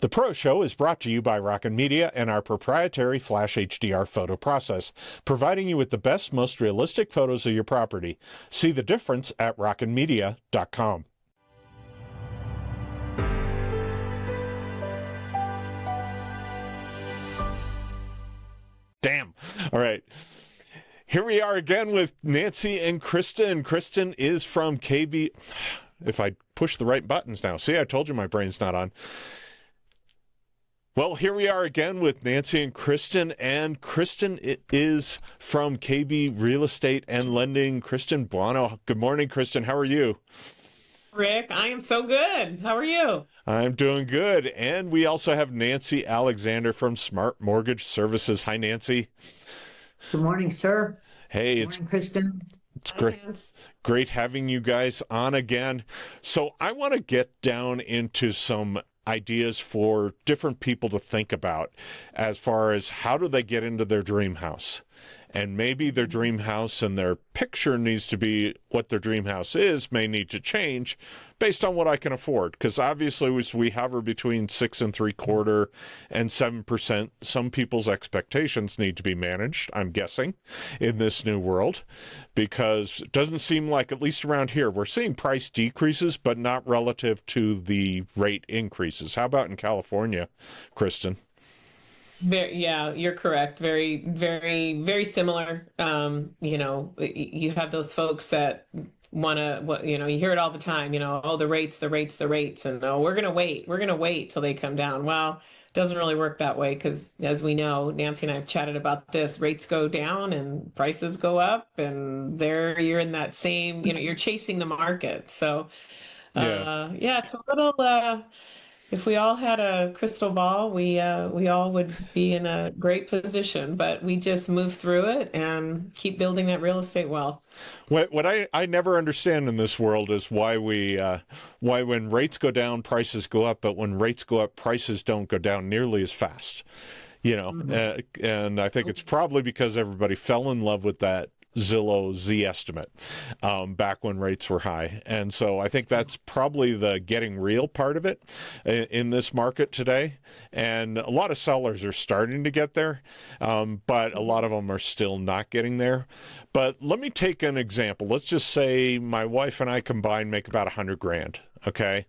The Pro Show is brought to you by Rockin' Media and our proprietary Flash HDR photo process, providing you with the best, most realistic photos of your property. See the difference at rockinmedia.com. Damn. All right. Here we are again with Nancy and Kristen. Kristen is from KB. If I push the right buttons now. See, I told you my brain's not on. Well, here we are again with Nancy and Kristen is from KB Real Estate and Lending. Kristen Boano. Good morning, Kristen. How are you? Rick, I am so good. How are you? I'm doing good. And we also have Nancy Alexander from Smart Mortgage Services. Hi, Nancy. Good morning, sir. Hey, Good morning, Kristen. It's great having you guys on again. So I want to get down into some ideas for different people to think about as far as how do they get into their dream house. And maybe their dream house and their picture needs to be what their dream house is, may need to change based on what I can afford. Because obviously we hover between 6.75% and 7%. Some people's expectations need to be managed, I'm guessing, in this new world. Because it doesn't seem like, at least around here, we're seeing price decreases, but not relative to the rate increases. How about in California, Kristen? Yeah, you're correct. Very, very, very similar. You have those folks that want to, you hear it all the time, oh, the rates, and oh, we're going to wait till they come down. Well, it doesn't really work that way because, as we know, Nancy and I have chatted about this, rates go down and prices go up, and you're in that same, you're chasing the market. So, it's a little, if we all had a crystal ball, we all would be in a great position, but we just move through it and keep building that real estate wealth. What I never understand in this world is why when rates go down, prices go up, but when rates go up, prices don't go down nearly as fast. And I think it's probably because everybody fell in love with that Zillow Z estimate back when rates were high. And so I think that's probably the getting real part of it in this market today. And a lot of sellers are starting to get there, but a lot of them are still not getting there. But let me take an example. Let's just say my wife and I combined make about $100,000. Okay.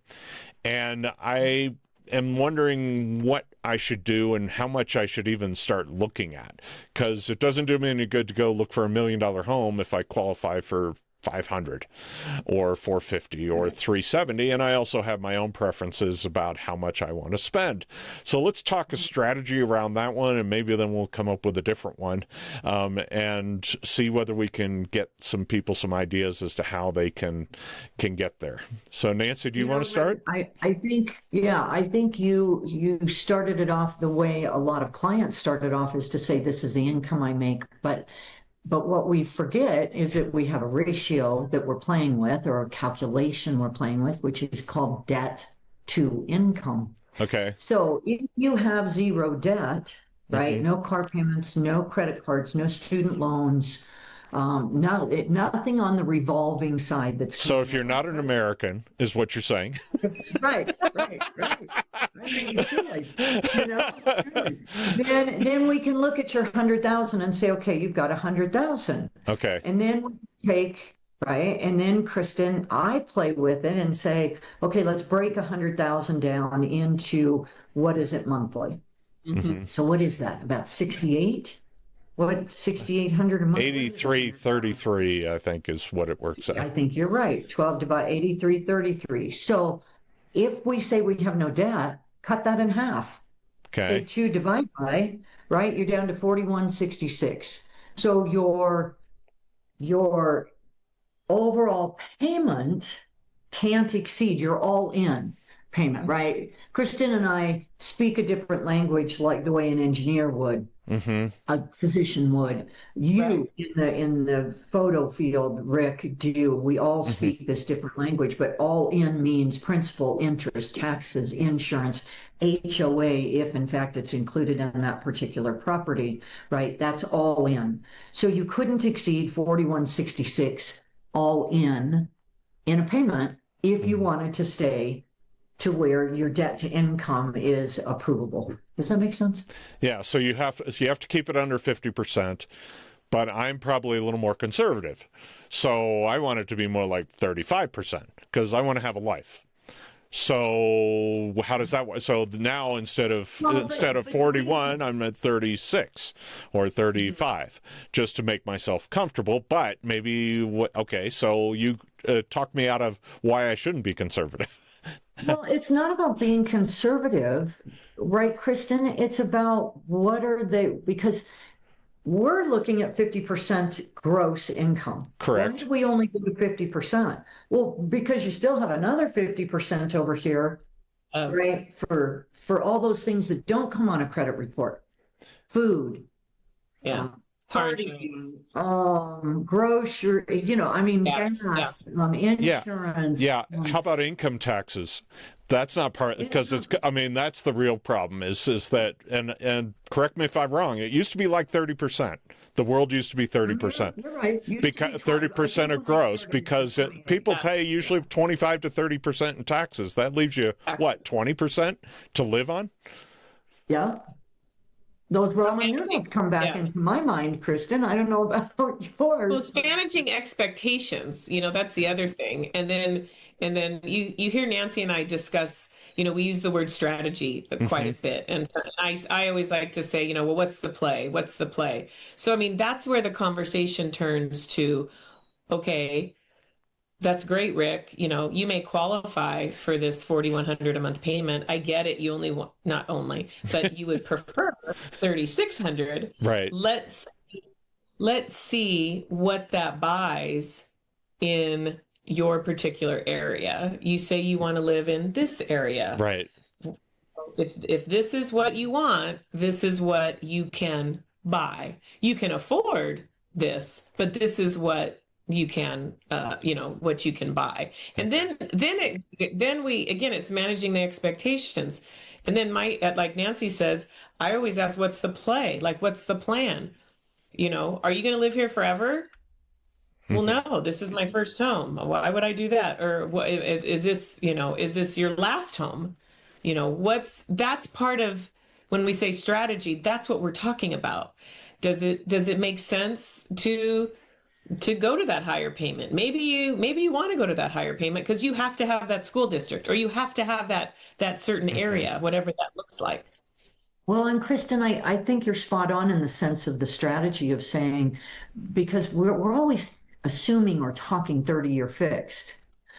And I am wondering what I should do and how much I should even start looking at, because it doesn't do me any good to go look for $1 million home if I qualify for 500 or 450 or 370. And I also have my own preferences about how much I want to spend. So let's talk a strategy around that one, and maybe then we'll come up with a different one and see whether we can get some people some ideas as to how they can get there. So Nancy, do you want to start? I think you started it off the way a lot of clients started off, is to say this is the income I make, but what we forget is that we have a ratio that we're playing with, or a calculation we're playing with, which is called debt to income. Okay. So if you have zero debt, right? Mm-hmm. No car payments, no credit cards, no student loans, nothing on the revolving side. So if you're not an American, is what you're saying. Right. I mean, then we can look at your 100,000 and say, okay, you've got 100,000. Okay. And then we take, right. And then Kristen, I play with it and say, okay, let's break 100,000 down into, what is it monthly? Mm-hmm. So what is that? About 68? What, 6,800 a month? 83.33, I think, is what it works out. I think you're right. 12 divided 83.33. So if we say we have no debt, cut that in half. Okay. Say 2 divide by, right? You're down to 41.66. So your overall payment can't exceed your all-in payment, right? Kristen and I speak a different language, like the way an engineer would. Mm-hmm. A physician would. You, right, in the photo field, Rick, do. We all speak this different language, but all in means principal, interest, taxes, insurance, HOA, if in fact it's included in that particular property, right? That's all in. So you couldn't exceed 41.66 all in a payment if you wanted to stay to where your debt to income is approvable. Does that make sense? Yeah, so you have to keep it under 50%, but I'm probably a little more conservative. So I want it to be more like 35% because I want to have a life. So how does that work? So now instead of 41, I'm at 36 or 35 just to make myself comfortable. But maybe, okay, so you talk me out of why I shouldn't be conservative. Well, it's not about being conservative, right, Kristen? It's about what are they, because we're looking at 50% gross income. Correct. Why do we only go to 50%? Well, because you still have another 50% over here, right, for all those things that don't come on a credit report. Food, Yeah. parties, grocery, I mean, gas, insurance. Yeah. How about income taxes? That's not part, because that's the real problem is that, and correct me if I'm wrong, it used to be like 30%. The world used to be 30%. You're right. Because 30% of gross, because people pay usually 25 to 30% in taxes. That leaves you, what, 20% to live on? Yeah. Those ramen noodles come back into my mind, Kristen. I don't know about yours. Well, it's managing expectations. That's the other thing. And then you hear Nancy and I discuss, we use the word strategy quite a bit. And I always like to say, well, what's the play? What's the play? So, I mean, that's where the conversation turns to, okay, that's great, Rick. You may qualify for this $4,100 a month payment. I get it. You only want, not only, but you would prefer $3,600. Right. Let's see what that buys in your particular area. You say you want to live in this area. Right. If this is what you want, this is what you can buy. You can afford this, but this is what you can, what you can buy. And then it's managing the expectations. And then like Nancy says, I always ask, what's the play? Like, what's the plan? Are you going to live here forever? Well, no, this is my first home. Why would I do that? Or what, is this your last home? That's part of when we say strategy, that's what we're talking about. Does it make sense to go to that higher payment? Maybe you want to go to that higher payment because you have to have that school district or you have to have that certain area, whatever that looks like. Well, and Kristen, I think you're spot on in the sense of the strategy of saying, because we're always assuming or talking 30-year fixed.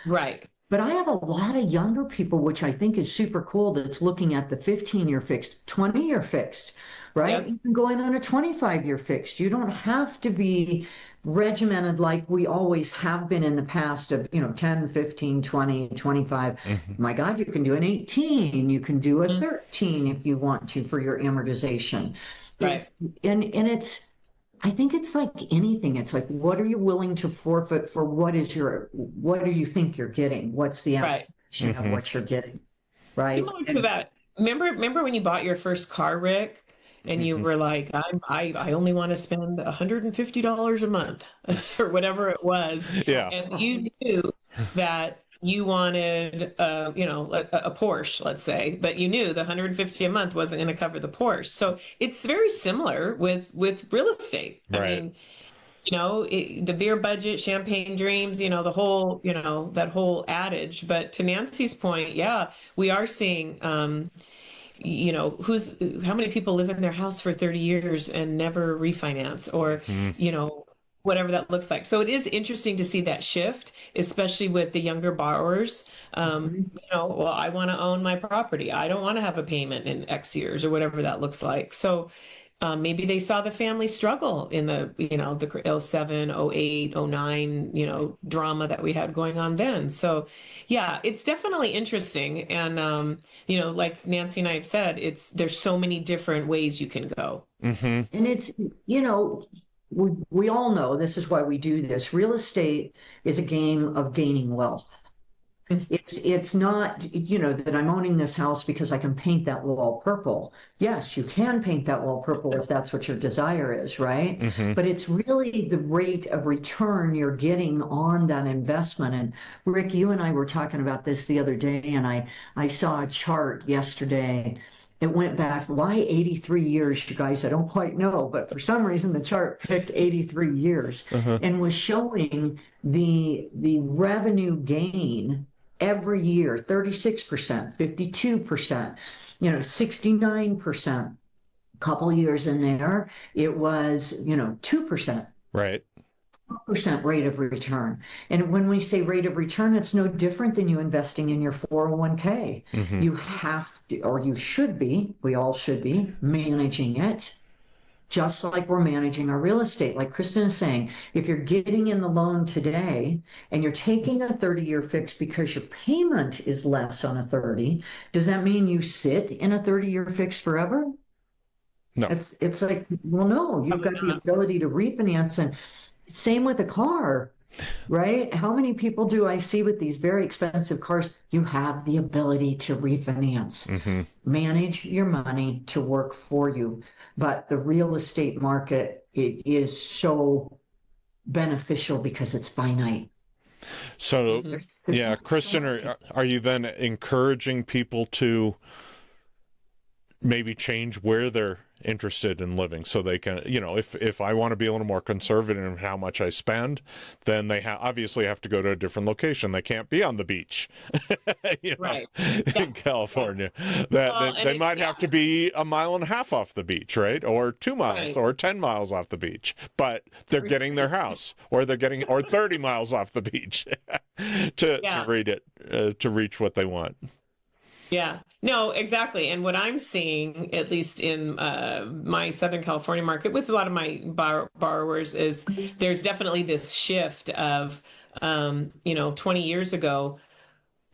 Right. But I have a lot of younger people, which I think is super cool, that's looking at the 15-year fixed, 20-year fixed, right? Yep. You can go in on a 25-year fixed. You don't have to be regimented like we always have been in the past of 10, 15, 20, 25. My God, you can do an 18, you can do a 13 if you want to for your amortization. Right. And it's, I think it's like anything. It's like, what are you willing to forfeit for what do you think you're getting? What's the application of what you're getting? Right. Similar to that. Remember when you bought your first car, Rick? And you were like, I only want to spend $150 a month or whatever it was. Yeah. And you knew that you wanted, a Porsche, let's say, but you knew the $150 a month wasn't going to cover the Porsche. So it's very similar with real estate. Right. I mean, the beer budget, champagne dreams, the whole, that whole adage. But to Nancy's point, yeah, we are seeing, how many people live in their house for 30 years and never refinance or, whatever that looks like. So it is interesting to see that shift, especially with the younger borrowers. Well, I want to own my property. I don't want to have a payment in X years or whatever that looks like. So maybe they saw the family struggle in the 07, 08, 09, drama that we had going on then. So yeah, it's definitely interesting. And, like Nancy and I have said, there's so many different ways you can go. And it's, we all know this is why we do this. Real estate is a game of gaining wealth. It's not, that I'm owning this house because I can paint that wall purple. Yes, you can paint that wall purple if that's what your desire is, right? Mm-hmm. But it's really the rate of return you're getting on that investment. And Rick, you and I were talking about this the other day, and I saw a chart yesterday. It went back, why 83 years, you guys? I don't quite know, but for some reason the chart picked 83 years Uh-huh. and was showing the revenue gain every year, 36%, 52%, 69%. Couple years in there, it was, 2%. Right. Percent rate of return. And when we say rate of return, it's no different than you investing in your 401k. Mm-hmm. You have to, or you should be, we all should be managing it just like we're managing our real estate. Like Kristen is saying, if you're getting in the loan today and you're taking a 30-year fix because your payment is less on a 30, does that mean you sit in a 30-year fix forever? No. It's like, well, no, you've got the ability to refinance. And same with a car, right? How many people do I see with these very expensive cars? You have the ability to refinance, Mm-hmm. manage your money to work for you. But the real estate market, it is so beneficial because it's finite. So, Mm-hmm. yeah, Kristen, are you then encouraging people to maybe change where they're interested in living so they can, if I want to be a little more conservative in how much I spend, then they obviously have to go to a different location. They can't be on the beach, Right. in California. They might have to be a mile and a half off the beach, right? Or 2 miles Right. or 10 miles off the beach, but they're getting their house or 30 miles off the beach to reach what they want. Yeah, no, exactly. And what I'm seeing, at least in my Southern California market with a lot of my borrowers, is there's definitely this shift of, 20 years ago,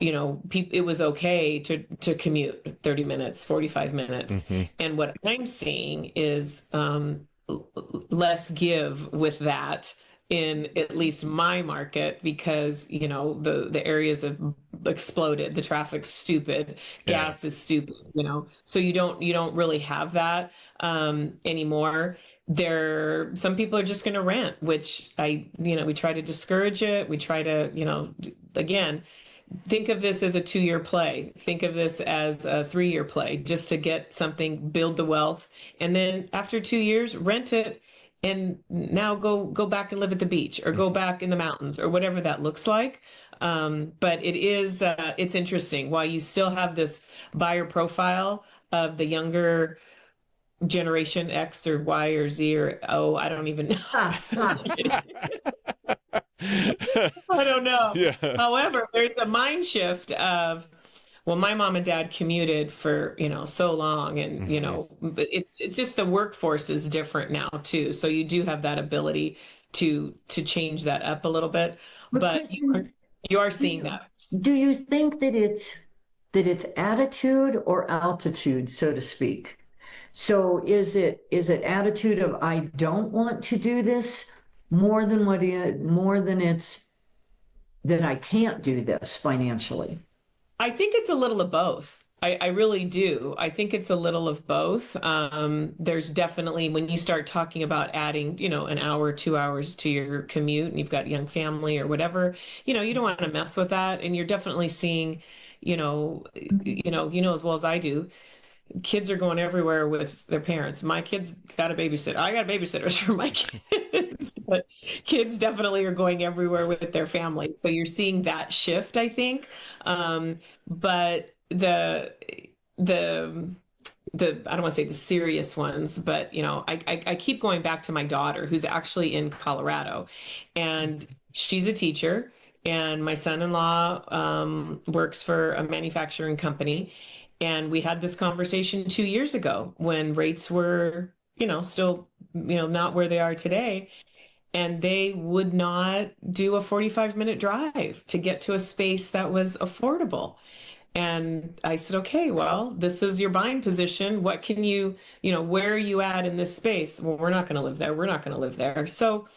it was okay to commute 30 minutes, 45 minutes. Mm-hmm. And what I'm seeing is less give with that in at least my market because the areas have exploded, the traffic's stupid, gas is stupid, so you don't really have that anymore. Some people are just going to rent, which we try to discourage it. We try to again, think of this as a 2-year play. Think of this as a 3-year play, just to get something, build the wealth, and then after 2 years, rent it, and now go back and live at the beach or go back in the mountains or whatever that looks like. But it's interesting. While you still have this buyer profile of the younger generation X or Y or Z or O, I don't even know. I don't know. Yeah. However, there's a mind shift of, well, my mom and dad commuted for, so long, and, but it's just the workforce is different now too. So you do have that ability to change that up a little bit, but you are seeing that. Do you think that it's attitude or altitude, so to speak? So is it attitude of I don't want to do this more than it's that I can't do this financially? I think it's a little of both. I really do. I think it's a little of both. There's definitely, when you start talking about adding, an hour, 2 hours to your commute, and you've got young family or whatever, you don't want to mess with that. And you're definitely seeing, as well as I do, kids are going everywhere with their parents. My kids got a babysitter. I got babysitters for my kids, but kids definitely are going everywhere with their family. So you're seeing that shift, I think. But the I don't want to say the serious ones, but I keep going back to my daughter, who's actually in Colorado, and she's a teacher, and my son-in-law works for a manufacturing company. And we had this conversation 2 years ago when rates were, still, not where they are today. And they would not do a 45-minute drive to get to a space that was affordable. And I said, okay, well, this is your buying position. What can where are you at in this space? Well, we're not going to live there. We're not going to live there. So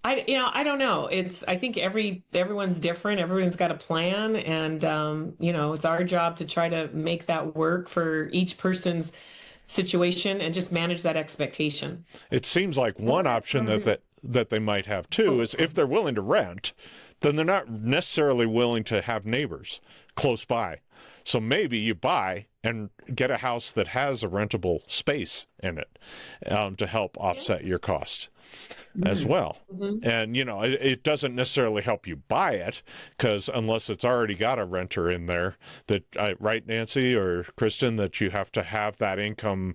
I don't know. I think everyone's different. Everyone's got a plan, and it's our job to try to make that work for each person's situation and just manage that expectation. It seems like one option that they might have too is if they're willing to rent, then they're not necessarily willing to have neighbors close by. So maybe you buy and get a house that has a rentable space in it to help offset your cost as well. And, it doesn't necessarily help you buy it because unless it's already got a renter in there right, Nancy or Kristen, that you have to have that income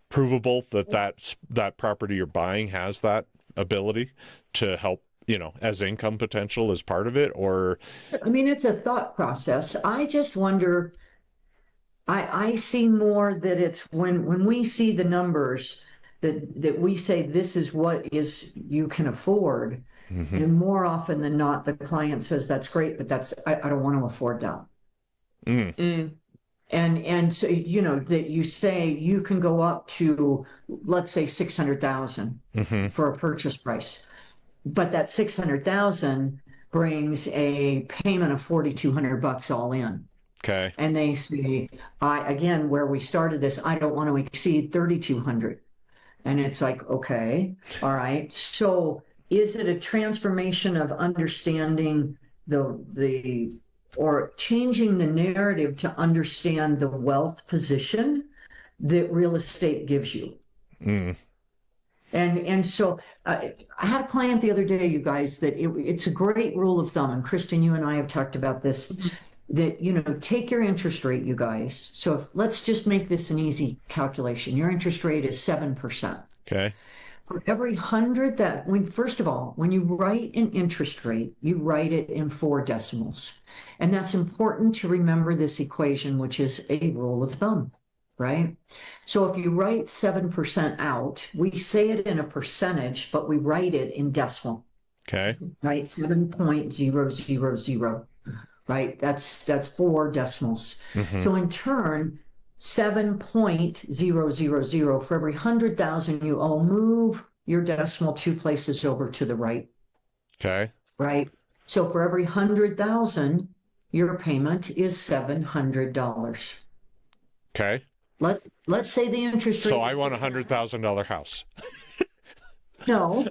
provable that property you're buying has that ability to help, as income potential as part of it, or... I mean, it's a thought process. I just wonder, I see more that it's when we see the numbers that we say this is what you can afford. And more often than not, the client says that's great, but I don't want to afford that. And so, that you say you can go up to, let's say, 600,000 for a purchase price, but that 600,000 brings a payment of $4,200 all in. Okay. And they say, again, where we started this, I don't want to exceed 3,200. And it's like, okay, all right. So is it a transformation of understanding or changing the narrative to understand the wealth position that real estate gives you? And so I had a client the other day, you guys, that it's a great rule of thumb. And Kristen, you and I have talked about this, that, take your interest rate, you guys. So let's just make this an easy calculation. Your interest rate is 7%. Okay. For every 100 first of all, when you write an interest rate, you write it in 4 decimals. And that's important to remember this equation, which is a rule of thumb, right? So if you write 7% out, we say it in a percentage, but we write it in decimal. Okay. Right? 7.000. Right? That's 4 decimals. So in turn, 7.000 for every 100,000 you owe, move your decimal 2 places over to the right. Okay. Right? So for every 100,000, your payment is $700. Okay. Let's say the interest rate. So I want $100,000 house. No,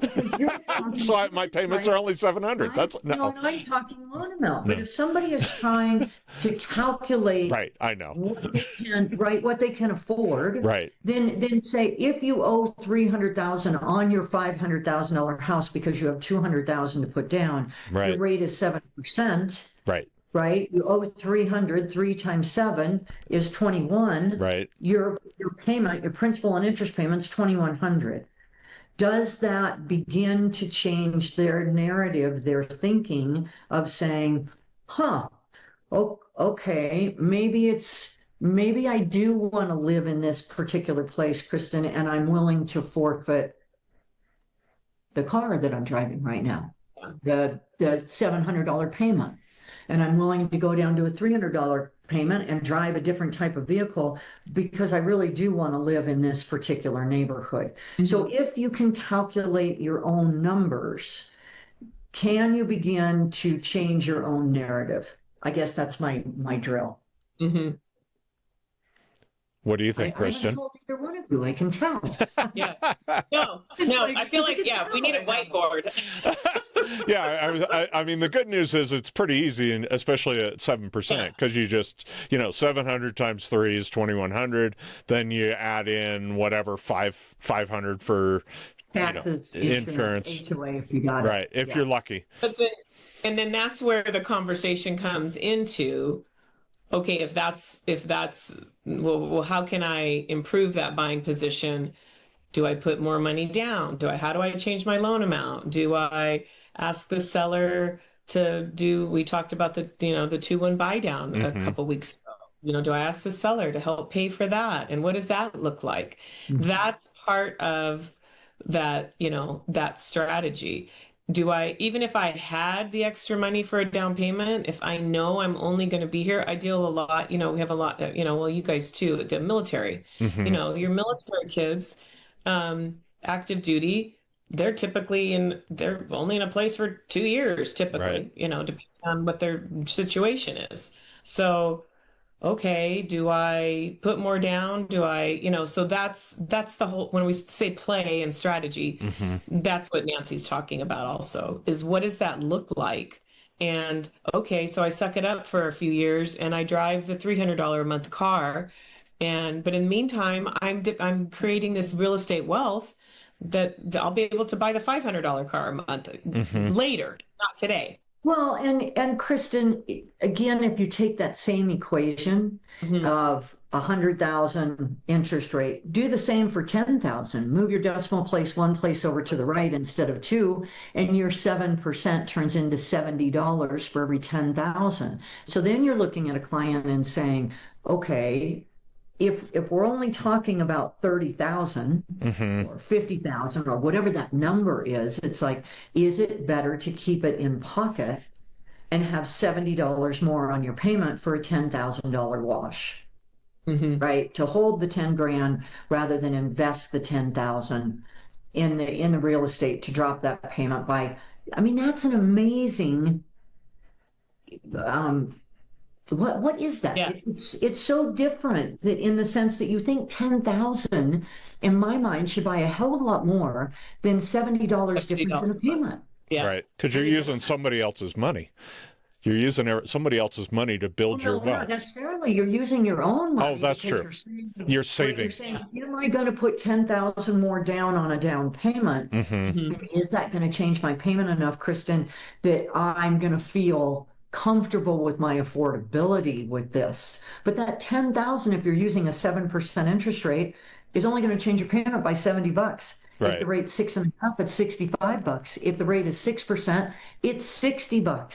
So my payments are only $700. No, I'm talking loan amount. But if somebody is trying to calculate, right, I know what they can afford, right, then say if you owe $300,000 on your $500,000 house because you have $200,000 to put down, right, your rate is 7%. Right. Right, you owe 300. 3 times 7 is 21. Right. Your payment, your principal and interest payment is 2,100. Does that begin to change their narrative, their thinking of saying, okay, maybe I do want to live in this particular place, Kristen, and I'm willing to forfeit the car that I'm driving right now, the $700 payment. And I'm willing to go down to a $300 payment and drive a different type of vehicle because I really do want to live in this particular neighborhood. So if you can calculate your own numbers, can you begin to change your own narrative? I guess that's my drill. What do you think, Kristen? I told either one of you, I can tell. Yeah. No, I feel like, we need a whiteboard. I mean, the good news is it's pretty easy, and especially at 7%, because you just, 700 times 3 is 2,100. Then you add in whatever 500 for taxes, insurance, HOA if you got it. Right, if you're lucky. And then that's where the conversation comes into. Okay, if that's well, how can I improve that buying position? Do I put more money down? How do I change my loan amount? Do I ask the seller to we talked about the 2-1 buy down a couple weeks ago. Do I ask the seller to help pay for that? And what does that look like? That's part of that, that strategy. Even if I had the extra money for a down payment, if I know I'm only going to be here, I deal a lot, we have a lot, well, you guys too, the military, your military kids, active duty, they're only in a place for 2 years, typically, Right. depending on what their situation is. So, okay, do I put more down? Do I, so that's the whole, when we say play and strategy, that's what Nancy's talking about also, is what does that look like? And okay, so I suck it up for a few years and I drive the $300 a month car. But in the meantime, I'm creating this real estate wealth that I'll be able to buy the $500 car a month later, not today. Well, and Kristen, again, if you take that same equation of 100,000 interest rate, do the same for 10,000. Move your decimal place one place over to the right instead of two, and your 7% turns into $70 for every 10,000. So then you're looking at a client and saying, okay, if we're only talking about 30,000 or 50,000 or whatever that number is, it's like, is it better to keep it in pocket and have $70 more on your payment for a $10,000 wash? Right? To hold the 10 grand rather than invest the 10,000 in the real estate to drop that payment by, I mean, that's an amazing what is that? Yeah. It's so different that in the sense that you think 10,000 in my mind should buy a hell of a lot more than $70 difference in a payment. Yeah. Right. Because you're using somebody else's money. You're using somebody else's money to build your Not wealth. necessarily. You're using your own money. Oh, that's true. You're saving. You're saying, am I going to put 10,000 more down on a down payment? Is that going to change my payment enough, Kristen, that I'm going to feel comfortable with my affordability with this? But that 10,000, if you're using a 7% interest rate, is only going to change your payment by $70. Right. If the rate's 6.5, it's $65. If the rate is 6%, it's $60.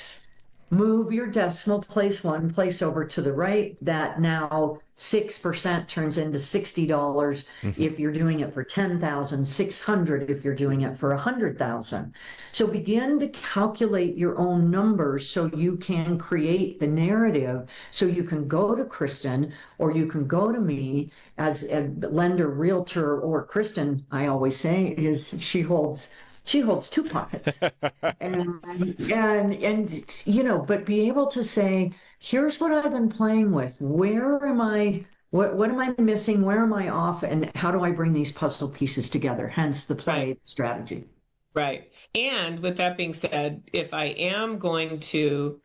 Move your decimal place one place over to the right. That now 6% turns into $60 if you're doing it for 10,000, 600 if you're doing it for 100,000. So begin to calculate your own numbers so you can create the narrative. So you can go to Kristen or you can go to me as a lender, realtor, or Kristen. I always say is she holds two pockets and but be able to say, here's what I've been playing with. Where am I? What am I missing? Where am I off? And how do I bring these puzzle pieces together? Hence the play strategy. Right. And with that being said, if I am going to,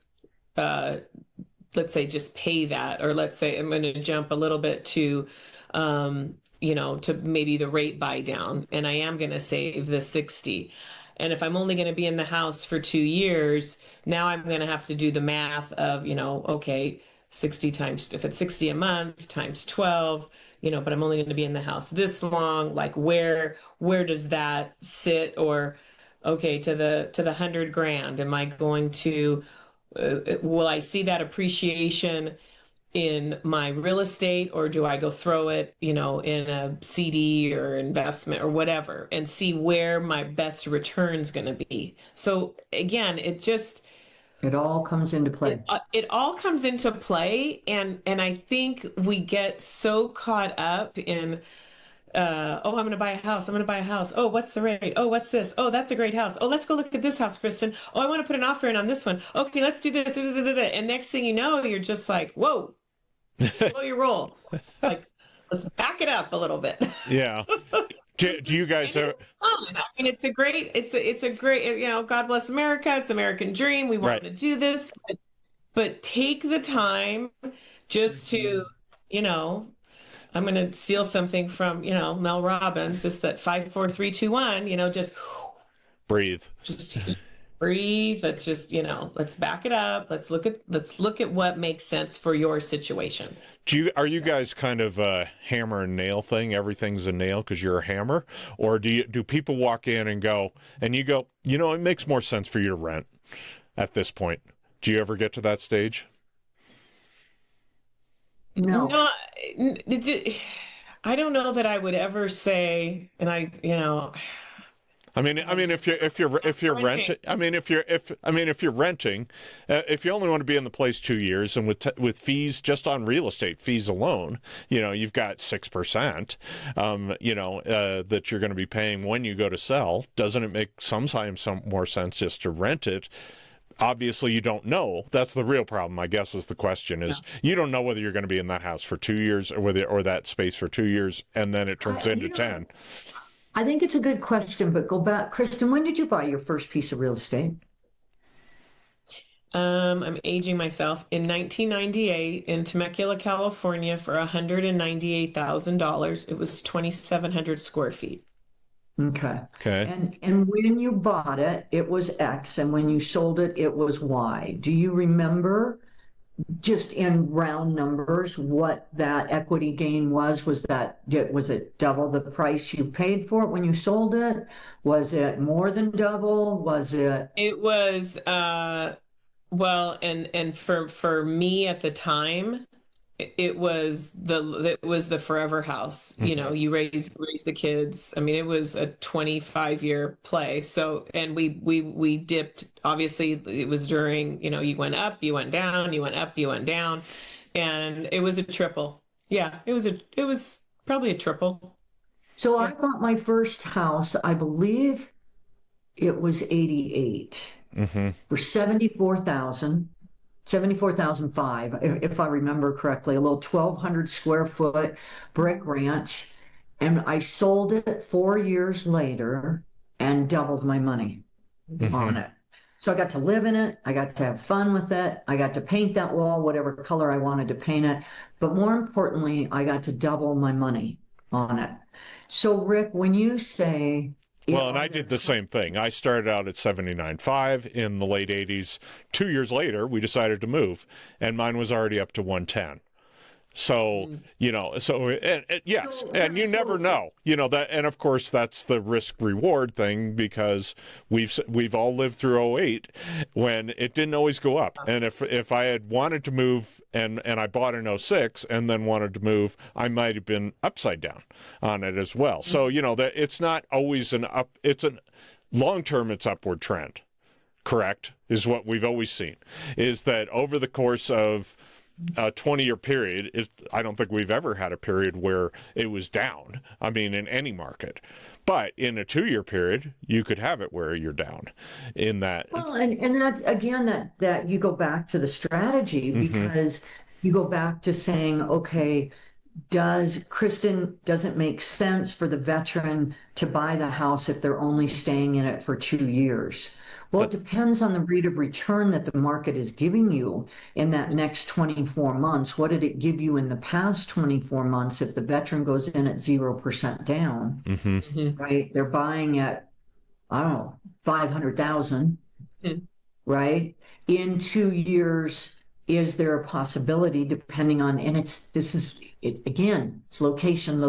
let's say, just pay that, or let's say I'm going to jump a little bit to, to maybe the rate buy down, and I am going to save the 60. And if I'm only going to be in the house for 2 years, now I'm going to have to do the math of, okay, 60 times, if it's 60 a month times 12, but I'm only going to be in the house this long, like where does that sit? Or, okay, to the 100 grand, am I going to, will I see that appreciation in my real estate, or do I go throw it, in a CD or investment or whatever, and see where my best return's going to be? So again, it all comes into play. It all comes into play, and I think we get so caught up in I'm going to buy a house. I'm going to buy a house. Oh, what's the rate? Oh, what's this? Oh, that's a great house. Oh, let's go look at this house, Kristen. Oh, I want to put an offer in on this one. Okay, let's do this. And next thing you know, you're just like, whoa, slow your roll. Like, let's back it up a little bit. Yeah. Do you guys ever? It's fun. I mean, it's a great, God bless America. It's American dream. We want to do this, but take the time just to, I'm going to steal something from, Mel Robbins, just that 5, 4, 3, 2, 1, just breathe. Just breathe. Let's just, let's back it up. Let's look at what makes sense for your situation. Are you guys kind of a hammer and nail thing? Everything's a nail because you're a hammer? Or do people walk in and you go, it makes more sense for you to rent at this point? Do you ever get to that stage? No. I don't know that I would ever say, and if you're renting, if you're renting, if you only want to be in the place 2 years, and with fees just on real estate fees alone, you've got 6%, that you're going to be paying when you go to sell. Doesn't it make sometimes some more sense just to rent it? Obviously, you don't know. That's the real problem, I guess, is the question is you don't know whether you're going to be in that house for 2 years or that space for 2 years, and then it turns into 10. I think it's a good question, but go back. Kristen, when did you buy your first piece of real estate? I'm aging myself. In 1998 in Temecula, California for $198,000. It was 2,700 square feet. Okay. Okay. And when you bought it, it was X, and when you sold it, it was Y. Do you remember, just in round numbers, what that equity gain was? Was it double the price you paid for it when you sold it? Was it more than double? Was it? It was well, and for me at the time, it was the forever house. You raise the kids. I mean, it was a 25-year play. So, and we dipped. Obviously, it was during, you went up, you went down, you went up, you went down, and it was a triple. Yeah, it was probably a triple. So I bought my first house, I believe it was 88, for 74,500, if I remember correctly, a little 1,200 square foot brick ranch. And I sold it 4 years later and doubled my money on it. So I got to live in it. I got to have fun with it. I got to paint that wall, whatever color I wanted to paint it. But more importantly, I got to double my money on it. So Rick, when you say... Well, and I did the same thing. I started out at 79.5 in the late 80s. 2 years later, we decided to move, and mine was already up to 110. So, yes, and you never know, that, and of course that's the risk reward thing, because we've all lived through 08 when it didn't always go up. And if I had wanted to move and I bought in 06 and then wanted to move, I might have been upside down on it as well. So, that it's not always long term, it's upward trend, correct, is what we've always seen, is that over the course of a 20-year period, I don't think we've ever had a period where it was down. I mean, in any market. But in a 2-year period, you could have it where you're down in that. Well, and that's, again, that you go back to the strategy, because you go back to saying, okay, does it make sense for the veteran to buy the house if they're only staying in it for 2 years? Well, it depends on the rate of return that the market is giving you in that next 24 months. What did it give you in the past 24 months if the veteran goes in at 0% down, right? They're buying at, I don't know, 500,000, right? In 2 years, is there a possibility, depending on, and again, it's location,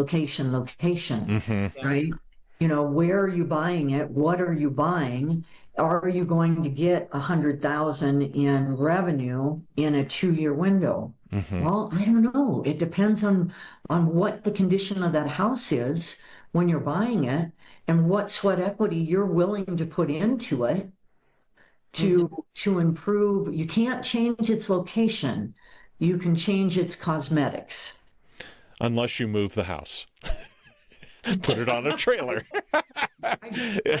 right? Where are you buying it? What are you buying? Are you going to get 100,000 in revenue in a 2-year window? Well, I don't know. It depends on what the condition of that house is when you're buying it, and what sweat equity you're willing to put into it to improve. You can't change its location. You can change its cosmetics. Unless you move the house. Put it on a trailer. I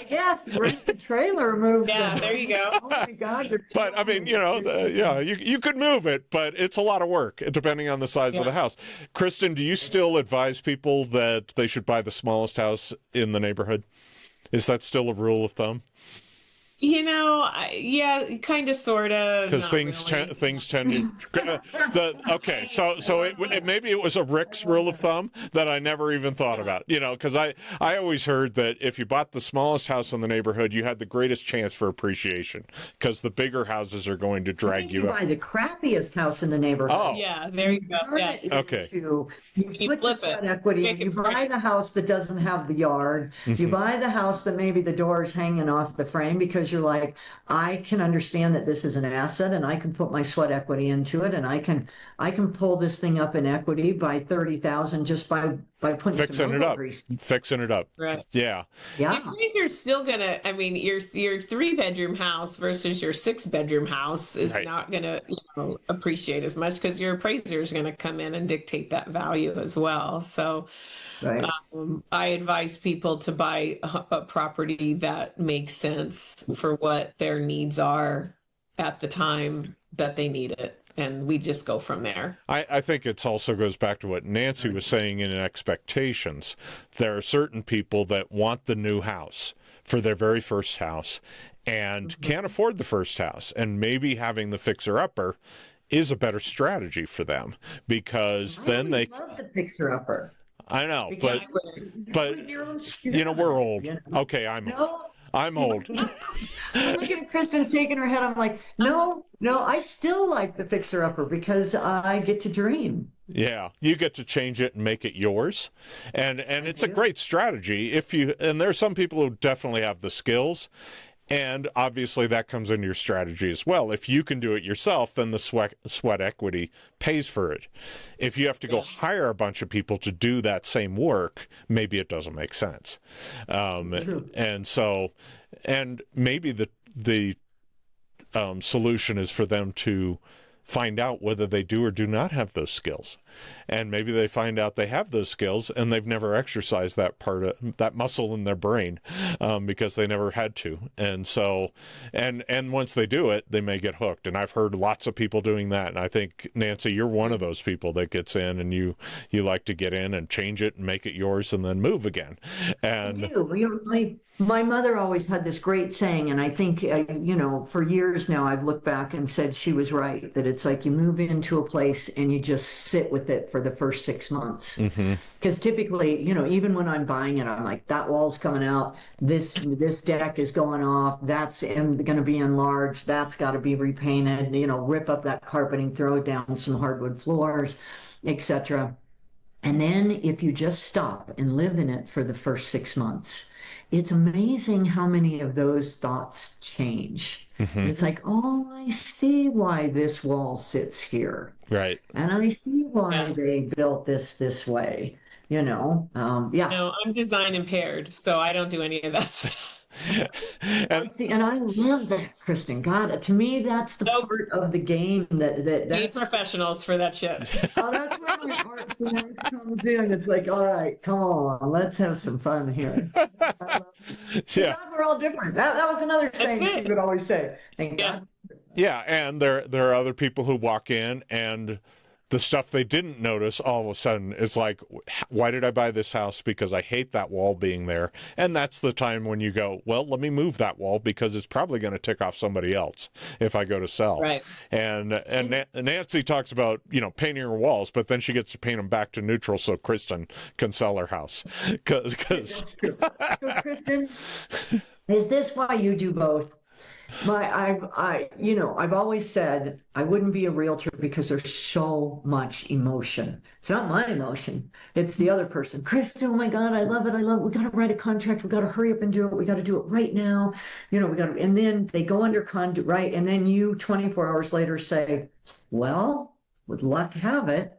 guess, rent the trailer, move. Yeah, there you go. Oh my God! But I mean, you could move it, but it's a lot of work depending on the size of the house. Kristen, do you still advise people that they should buy the smallest house in the neighborhood? Is that still a rule of thumb? Yeah, kind of, sort of. Because things tend to. Maybe it was a Rick's rule of thumb that I never even thought about. Because I always heard that if you bought the smallest house in the neighborhood, you had the greatest chance for appreciation, because the bigger houses are going to drag you up. Buy the crappiest house in the neighborhood. Oh, yeah, there you go. Yeah. Okay. You put flip the sweat it. equity. You buy the house that doesn't have the yard. You buy the house that maybe the door is hanging off the frame because because you're like, I can understand that this is an asset and I can put my sweat equity into it, and I can pull this thing up in equity by 30,000 just by putting some Fixing it elbow up. grease. Fixing it up. Right. Yeah. The Yeah. appraiser's still gonna, I mean, your 3-bedroom house versus your 6-bedroom house is Right. not gonna, appreciate as much because your appraiser is gonna come in and dictate that value as well. So Right. I advise people to buy a property that makes sense for what their needs are at the time that they need it. And we just go from there. I think it also goes back to what Nancy was saying in expectations. There are certain people that want the new house for their very first house and can't afford the first house. And maybe having the fixer-upper is a better strategy for them, because then they love the fixer-upper. I know, Because but your own we're old. you know? Okay, I'm No. old. I'm looking at Kristen shaking her head. I'm like, no, I still like the fixer-upper because I get to dream. Yeah, you get to change it and make it yours. And it's a great strategy and there's some people who definitely have the skills. And obviously that comes into your strategy as well. If you can do it yourself, then the sweat equity pays for it. If you have to go hire a bunch of people to do that same work, maybe it doesn't make sense. And maybe the solution is for them to find out whether they do or do not have those skills. And maybe they find out they have those skills and they've never exercised that muscle in their brain because they never had to. And so, and once they do it, they may get hooked. And I've heard lots of people doing that. And I think, Nancy, you're one of those people that gets in and you like to get in and change it and make it yours and then move again. And I do. My mother always had this great saying, and I think, for years now, I've looked back and said she was right, that it's like you move into a place and you just sit with it for the first 6 months. Because typically, even when I'm buying it, I'm like, that wall's coming out, this deck is going off, that's going to be enlarged, that's got to be repainted, rip up that carpeting, throw down some hardwood floors, etc. And then if you just stop and live in it for the first 6 months, it's amazing how many of those thoughts change. It's like, oh, I see why this wall sits here. right. And I see why they built this way, yeah. No, I'm design impaired, so I don't do any of that stuff. And I love that, Kristen. God, to me, that's the part of the game Need that's professionals for that shit. that's where my art comes in. It's like, all right, come on, let's have some fun here. Yeah. God, we're all different. That was another saying she would always say. Thank God. Yeah, and there are other people who walk in and the stuff they didn't notice all of a sudden is like, why did I buy this house? Because I hate that wall being there. And that's the time when you go, well, let me move that wall because it's probably going to tick off somebody else if I go to sell. Right. And Nancy talks about, painting her walls, but then she gets to paint them back to neutral so Kristen can sell her house. Cause... So, Kristen, is this why you do both? I've always said I wouldn't be a realtor because there's so much emotion. It's not my emotion. It's the other person. Kristen, oh my God, I love it. We got to write a contract. We got to hurry up and do it. We got to do it right now. And then they go under contract, right? And then you 24 hours later say, well, with luck have it,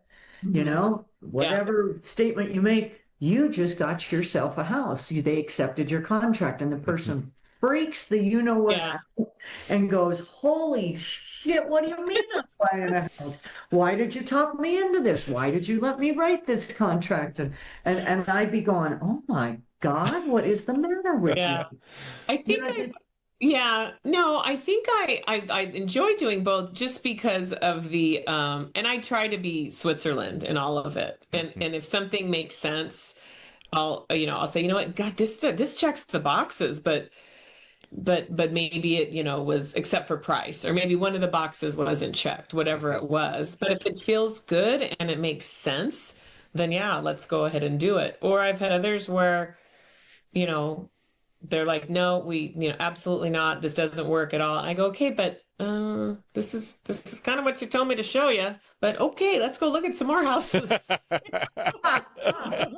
whatever statement you make, you just got yourself a house. They accepted your contract, and the person freaks the what out and goes, holy shit, what do you mean I'm buying a house? Why did you talk me into this? Why did you let me write this contract? And I'd be going, oh my God, what is the matter with you? I think I think I enjoy doing both just because of the and I try to be Switzerland in all of it. And if something makes sense, I'll say, what, God, this checks the boxes, but maybe it, was except for price, or maybe one of the boxes wasn't checked, whatever it was. But if it feels good and it makes sense, then let's go ahead and do it. Or I've had others where, they're like, no, we, absolutely not. This doesn't work at all. And I go, okay, but this is kind of what you told me to show you, but okay, let's go look at some more houses. I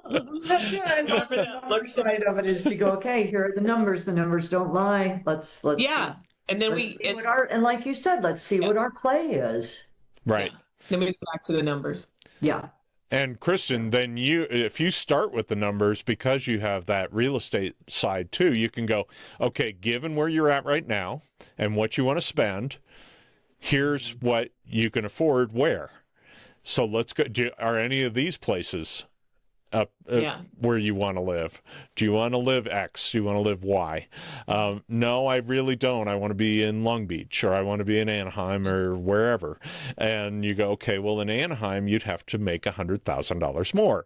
love the other side of it is to go, okay, here are the numbers. The numbers don't lie. Let's Yeah. And then let's see what our, and like you said, let's see what our play is. Right. Yeah. Then we go back to the numbers. Yeah. And Kristen, then if you start with the numbers, because you have that real estate side too, you can go, okay, given where you're at right now and what you want to spend, here's what you can afford where. So let's go. Are any of these places up where you want to live? Do you want to live X? Do you want to live Y? No, I really don't. I want to be in Long Beach, or I want to be in Anaheim, or wherever. And you go, okay, well, in Anaheim, you'd have to make $100,000 more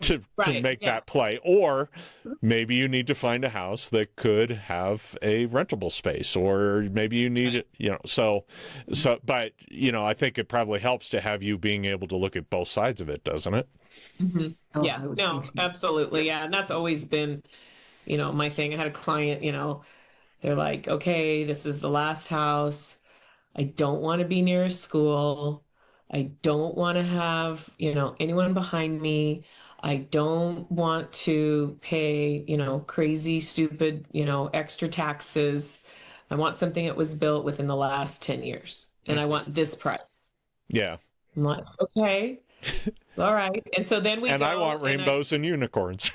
to make that play. Or maybe you need to find a house that could have a rentable space, or maybe you need but I think it probably helps to have you being able to look at both sides of it, doesn't it? Mm-hmm. Oh, Yeah, no, absolutely. Yeah. And that's always been, my thing. I had a client, they're like, okay, this is the last house. I don't want to be near a school. I don't want to have, anyone behind me. I don't want to pay, crazy, stupid, extra taxes. I want something that was built within the last 10 years. And I want this price. Yeah. I'm like, okay. All right. And so then I want rainbows and unicorns.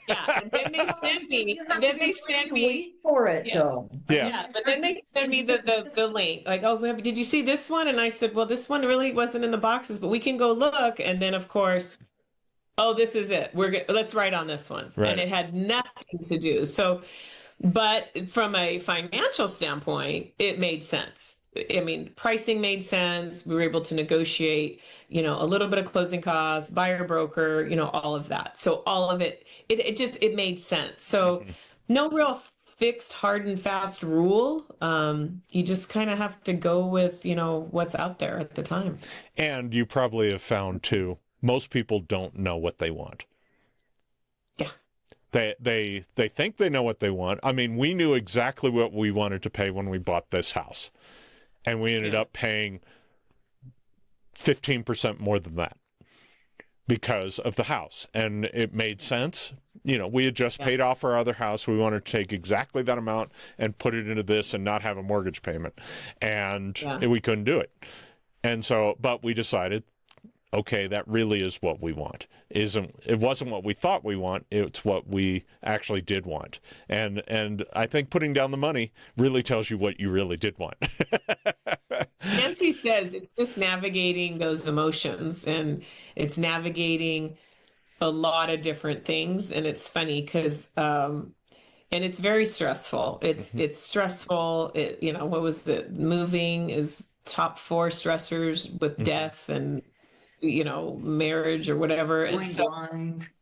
Yeah. And then they send me, for it though. Yeah. But then they send me the link. Like, oh, did you see this one? And I said, well, this one really wasn't in the boxes, but we can go look. And then of course, oh, this is it. Let's write on this one. Right. And it had nothing to do. So, but from a financial standpoint, it made sense. I mean, pricing made sense. We were able to negotiate, a little bit of closing costs, buyer broker, all of that. So all of it made sense. So no real fixed, hard and fast rule. You just kind of have to go with, what's out there at the time. And you probably have found too, most people don't know what they want. Yeah. They think they know what they want. I mean, we knew exactly what we wanted to pay when we bought this house. And we ended up paying 15% more than that because of the house. And it made sense. We had just paid off our other house. We wanted to take exactly that amount and put it into this and not have a mortgage payment. And we couldn't do it. And so, but we decided, okay, that really is what we want. It wasn't what we thought we want, it's what we actually did want. And I think putting down the money really tells you what you really did want. Nancy says it's just navigating those emotions, and it's navigating a lot of different things. And it's funny because and it's very stressful. It's stressful. What was it? Moving is top 4 stressors with death and marriage or whatever. And so,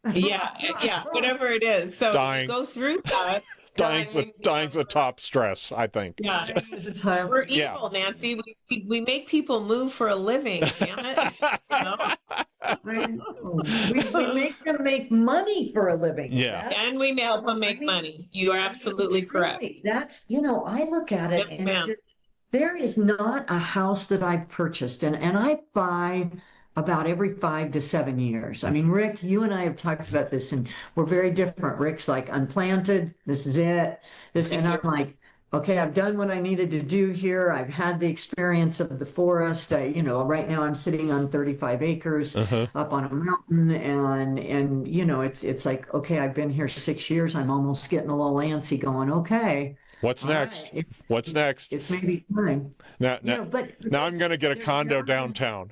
whatever it is. So dying. Go through that. Dying's a top stress, I think. Yeah. We're evil, Nancy. We make people move for a living, damn it. We make them make money for a living. Yeah. And we help them make money. You are absolutely correct. Really, that's, I look at it and there is not a house that I've purchased, and I buy about every 5 to 7 years. I mean, Rick, you and I have talked about this, and we're very different. Rick's like, unplanted, this is it. And I'm like, okay, I've done what I needed to do here. I've had the experience of the forest. Right now I'm sitting on 35 acres up on a mountain, and it's like, okay, I've been here 6 years. I'm almost getting a little antsy going, okay. What's next? Right. What's next? It's maybe time. Now I'm going to get a condo downtown.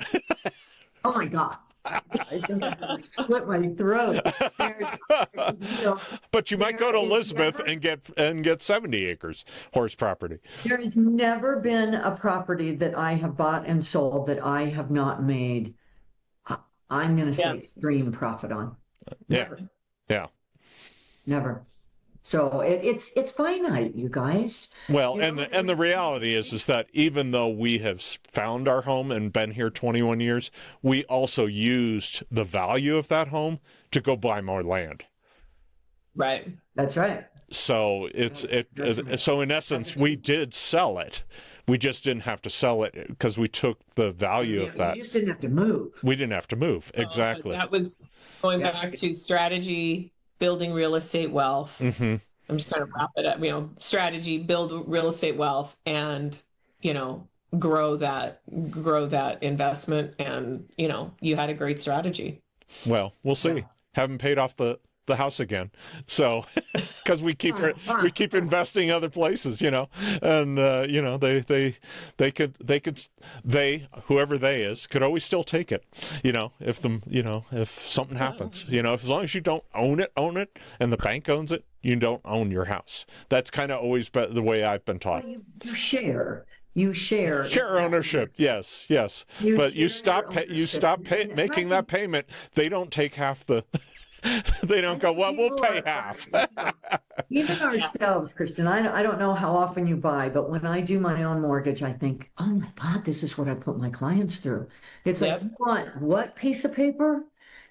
Oh my God. I think I'm going to split my throat. But you might go to Elizabeth and get 70 acres horse property. There has never been a property that I have bought and sold that I have not made, I'm going to say, extreme profit on. Never. Yeah. Never. So it's finite, you guys. Well, and the reality is that even though we have found our home and been here 21 years, we also used the value of that home to go buy more land. Right. That's right. So so in essence, we did sell it, We just didn't have to sell it because we took the value of that. You just didn't have to move. We didn't have to move. Exactly. That was going back to strategy, building real estate wealth. Mm-hmm. I'm just going to wrap it up. Strategy, build real estate wealth, and grow that investment. And you had a great strategy. Well, we'll see. Yeah. Haven't paid off the house again, so because we keep investing other places, and they whoever they is could always still take it, if something happens, as long as you don't own it, and the bank owns it, you don't own your house. That's kind of always been the way I've been taught. Well, you share ownership. Yes. But you stop making that payment. They don't take half the. They don't go, well, we'll pay half. Even ourselves, Kristen, I don't know how often you buy, but when I do my own mortgage, I think, oh my God, this is what I put my clients through. It's like, you want what piece of paper?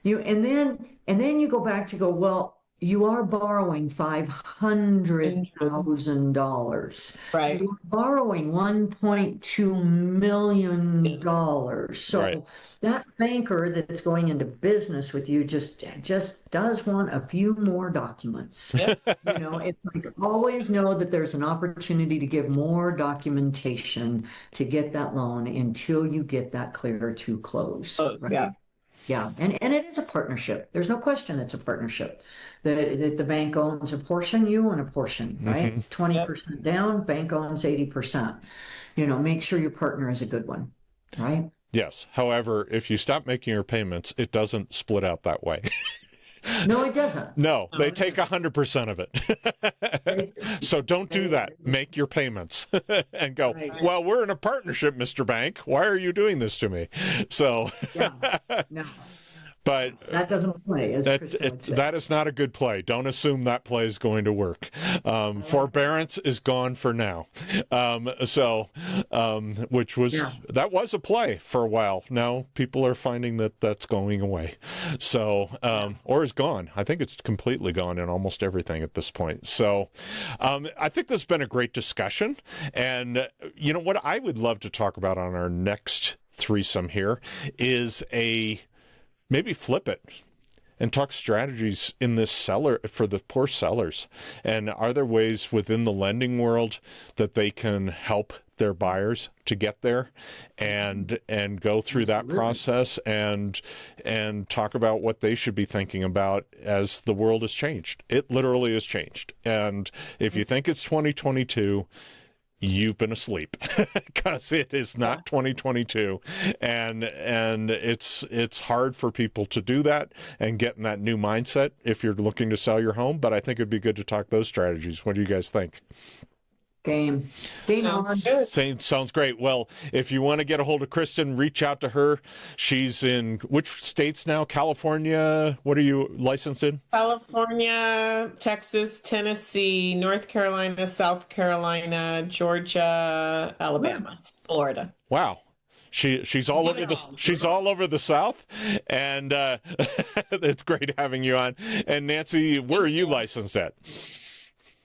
And then you go back to go, well, you are borrowing $500,000. Right. You're borrowing $1.2 million. So that banker that's going into business with you just does want a few more documents. Yep. It's like always know that there's an opportunity to give more documentation to get that loan until you get that clear to close. Right? Yeah. Yeah, and it is a partnership. There's no question it's a partnership. That the bank owns a portion, you own a portion, right? 20% down, bank owns 80%. Make sure your partner is a good one, right? Yes. However, if you stop making your payments, it doesn't split out that way. No, it doesn't. No, they take 100% of it. So don't do that. Make your payments and go, well, we're in a partnership, Mr. Bank. Why are you doing this to me? So, no. But that doesn't play. That is not a good play. Don't assume that play is going to work. Forbearance is gone for now. Which was that was a play for a while. Now people are finding that that's going away. So, or is gone. I think it's completely gone in almost everything at this point. So, I think this has been a great discussion. And what I would love to talk about on our next threesome here is maybe flip it and talk strategies in this seller for the poor sellers. And are there ways within the lending world that they can help their buyers to get there and go through that process and talk about what they should be thinking about as the world has changed. It literally has changed. And if you think it's 2022, you've been asleep because it is not 2022, and it's hard for people to do that and get in that new mindset if you're looking to sell your home. But I think it'd be good to talk those strategies. What do you guys think? Game on. Sounds great. Well, if you want to get a hold of Kristen, reach out to her. She's in which states now? California. What are you licensed in? California, Texas, Tennessee, North Carolina, South Carolina, Georgia, Alabama, Florida. Wow. She's all over the South, and it's great having you on. And Nancy, where are you licensed at?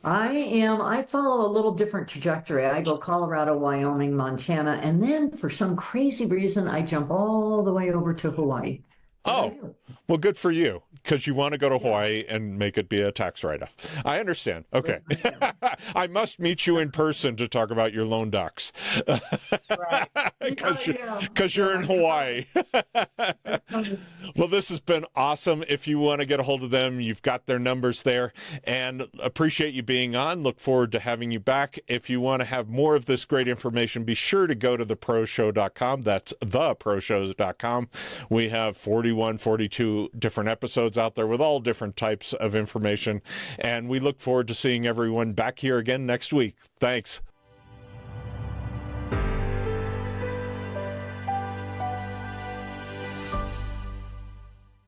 I follow a little different trajectory. I go Colorado, Wyoming, Montana, and then for some crazy reason, I jump all the way over to Hawaii. Oh, well, good for you, because you want to go to Hawaii and make it be a tax write-off. I understand. Okay. I must meet you in person to talk about your loan docs. Right. Because you're in Hawaii. Well, this has been awesome. If you want to get a hold of them, you've got their numbers there. And appreciate you being on. Look forward to having you back. If you want to have more of this great information, be sure to go to theproshow.com. That's theproshows.com. We have 42 different episodes out there with all different types of information. And we look forward to seeing everyone back here again next week. Thanks.